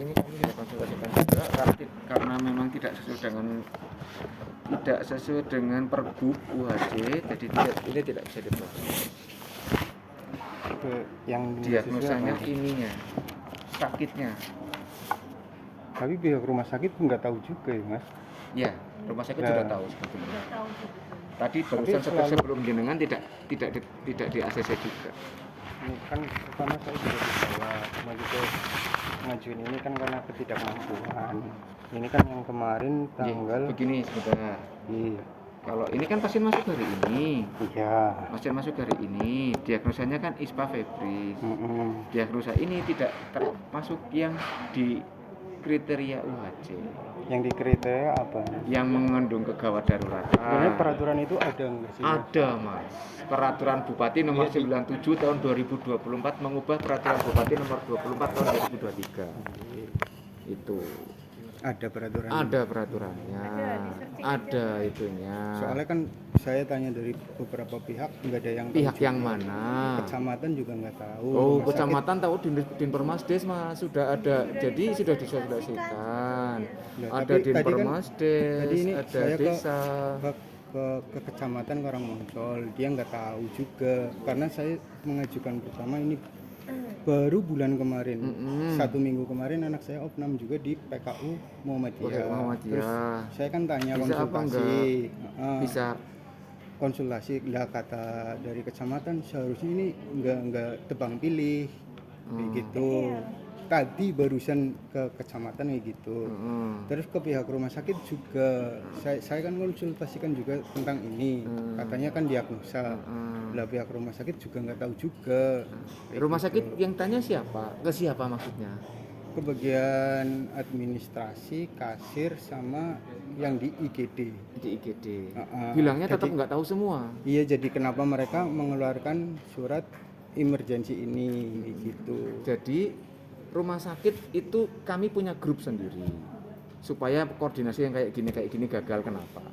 ini kami tidak konsultasikan juga karena memang tidak sesuai dengan Pergub UHJ, jadi ini tidak bisa diproses. Yang Diagnosanya ininya, sakitnya. Tapi pihak rumah sakit nggak tahu juga ya mas? Ya, rumah sakit sudah tahu sebetulnya. Tadi barusan sebelum jenengan tidak di ACC juga. Ini kan pertama saya sudah dibawa ngajuin ini kan karena ketidakmampuan. Ini kan yang kemarin tanggal begini sebentar. Iya. Kalau ini kan pasien masuk hari ini. Iya. Pasien masuk hari ini, diagnosanya kan ISPA febris. Diagnosa ini tidak termasuk yang di kriteria UHJ. Yang di kriteria apa? Yang mengandung kegawat daruratan. Sebenarnya peraturan itu ada nggak sih? Ada mas. Peraturan Bupati nomor 97 tahun 2024 mengubah peraturan Bupati nomor 24 tahun 2023. Itu. Ada peraturan. Ada peraturannya. Ada itunya. Soalnya kan saya tanya dari beberapa pihak nggak ada yang pihak yang mana. Kecamatan juga nggak tahu. Oh, kecamatan tahu di Permasdes mas sudah ada. Jadi sudah disosialisasikan. Ada di Permasdes, ada desa. Ke kecamatan Karangmoncol, dia nggak tahu juga karena saya mengajukan pertama ini baru bulan kemarin, 1 minggu kemarin anak saya opnam juga di PKU Muhammadiyah. Terus saya kan tanya bisa konsultasi, bisa konsultasi lah kata dari kecamatan seharusnya ini nggak tebang pilih kayak gitu. Tadi barusan ke kecamatan kayak gitu. Terus ke pihak rumah sakit juga saya kan konsultasikan juga tentang ini. Katanya kan diagnosa. Lah pihak rumah sakit juga nggak tahu juga. Rumah sakit yang tanya siapa? Ke siapa maksudnya? Ke bagian administrasi, kasir sama yang di IGD. Di IGD. Bilangnya tetap nggak tahu semua. Iya, jadi kenapa mereka mengeluarkan surat emergensi ini gitu. Jadi rumah sakit itu kami punya grup sendiri supaya koordinasi yang kayak gini gagal kenapa.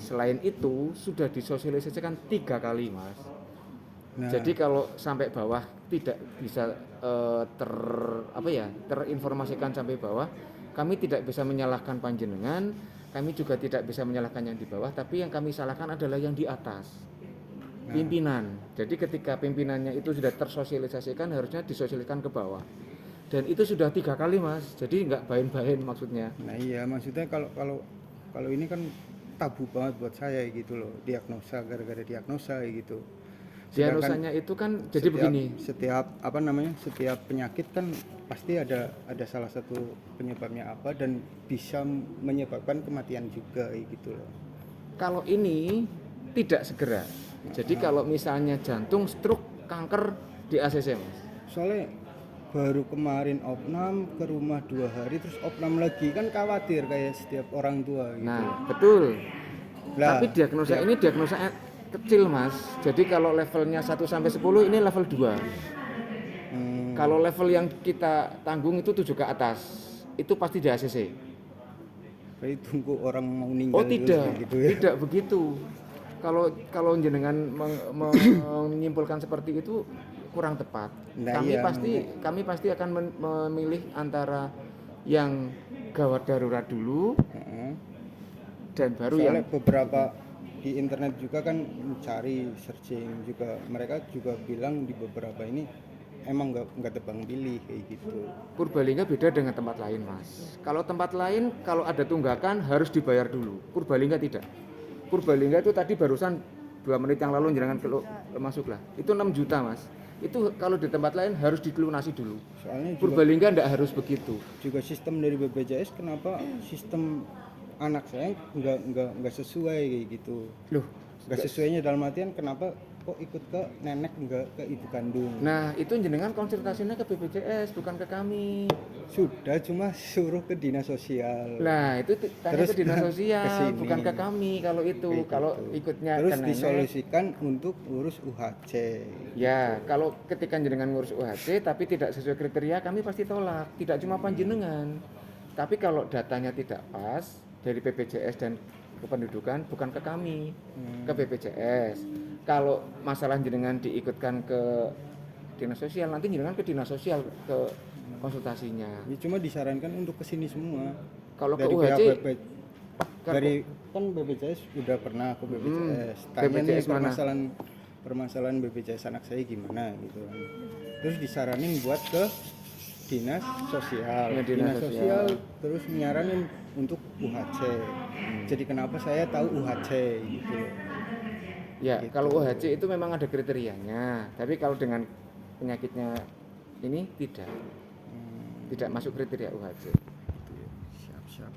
Selain itu sudah disosialisasikan 3 kali mas. Jadi kalau sampai bawah tidak bisa terinformasikan sampai bawah, kami tidak bisa menyalahkan panjenengan, kami juga tidak bisa menyalahkan yang di bawah, tapi yang kami salahkan adalah yang di atas, pimpinan. Jadi ketika pimpinannya itu sudah tersosialisasikan harusnya disosialisasikan ke bawah. Dan itu sudah 3 kali mas, jadi nggak bahin-bahin maksudnya. Nah iya, maksudnya kalau ini kan tabu banget buat saya gitu loh, diagnosa gara-gara diagnosa gitu. Diagnosanya itu kan jadi begini. Setiap penyakit kan pasti ada salah satu penyebabnya apa dan bisa menyebabkan kematian juga gitu loh. Kalau ini tidak segera. Jadi kalau misalnya jantung, stroke, kanker di ACC mas. Soalnya baru kemarin opnam ke rumah 2 hari terus opnam lagi kan khawatir kayak setiap orang tua gitu. Nah betul. Tapi diagnosa ini diagnosa kecil mas. Jadi kalau levelnya 1 sampai 10 ini level 2. Kalau level yang kita tanggung itu 7 ke atas itu pasti di ACC. Jadi tunggu orang mau meninggal. Oh tidak, gitu ya? Tidak begitu. Kalau jenengan menyimpulkan seperti itu kurang tepat. Nah, kami pasti akan memilih antara yang gawat darurat dulu dan baru soalnya yang beberapa di internet juga kan mencari searching juga, mereka juga bilang di beberapa ini emang nggak tebang pilih kayak gitu. Purbalingga beda dengan tempat lain mas. Kalau tempat lain kalau ada tunggakan harus dibayar dulu. Purbalingga tidak. Purbalingga itu tadi barusan 2 menit yang lalu jangan masuk lah. Itu 6 juta mas. Itu kalau di tempat lain harus dilunasi dulu. Soalnya Purbalingga enggak harus begitu. Juga sistem dari BPJS kenapa sistem anak saya nggak sesuai kayak gitu. Loh, nggak sesuainya dalam artian kenapa kok ikut ke nenek nggak ke ibu kandung. Nah itu jenengan konsultasinya ke BPJS bukan ke kami. Sudah, cuma suruh ke dinas sosial. Nah itu tanya ke dinas sosial kesini. Bukan ke kami kalau itu. Kalau ikutnya terus ke disolusikan untuk urus UHC. Ya kalau ketika jenengan ngurus UHC tapi tidak sesuai kriteria kami pasti tolak. Tidak cuma panjenengan. Tapi kalau datanya tidak pas dari BPJS dan kependudukan bukan ke kami, ke BPJS. Kalau masalah jenengan diikutkan ke dinas sosial, nanti jenengan ke dinas sosial ke konsultasinya. Ya, cuma disarankan untuk kesini semua. Kalau ke Dari UHC pihak kalau- dari kan BPJS udah pernah ke BPJS. Tanya nih BPJS mana? permasalahan BPJS anak saya gimana gitu kan. Terus disaranin buat ke dinas sosial. Ya, dinas sosial. Terus nyaranin untuk UHC. Jadi kenapa saya tahu UHC gitu. ya Gitu. kalau UHC itu memang ada kriterianya, tapi kalau dengan penyakitnya ini tidak masuk kriteria UHC. Siap.